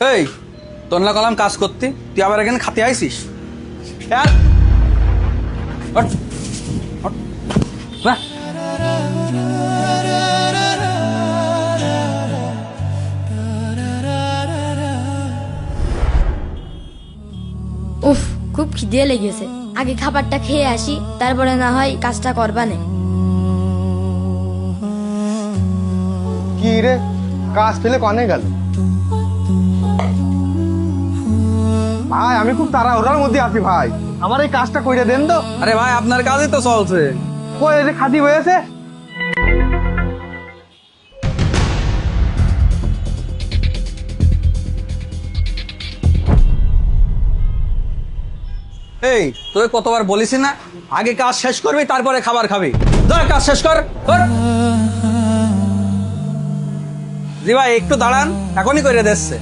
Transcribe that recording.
এই তোর না কলাম কাজ করতে, তুই আবার এখানে খাতে আইসিস? উফ, খুব খিদে লেগেছে। আগে খাবারটা খেয়ে আসি, তারপরে না হয় কাজটা করবানে। কি রে, কাজ ফেলে কনে গেল? ভাই আমি খুব তাড়াহুড়ার মধ্যে আছি ভাই, আমার এই কাজটা কইরে দেন তো। আরে ভাই আপনার কাজই তো চলছে। কই এই যে খাদি হয়েছে? এই তোকে কতবার বলিস না, আগে কাজ শেষ করবি তারপরে খাবার খাবি। যা কাজ শেষ কর। জি ভাই একটু দাঁড়ান, এখনই করে দিচ্ছে।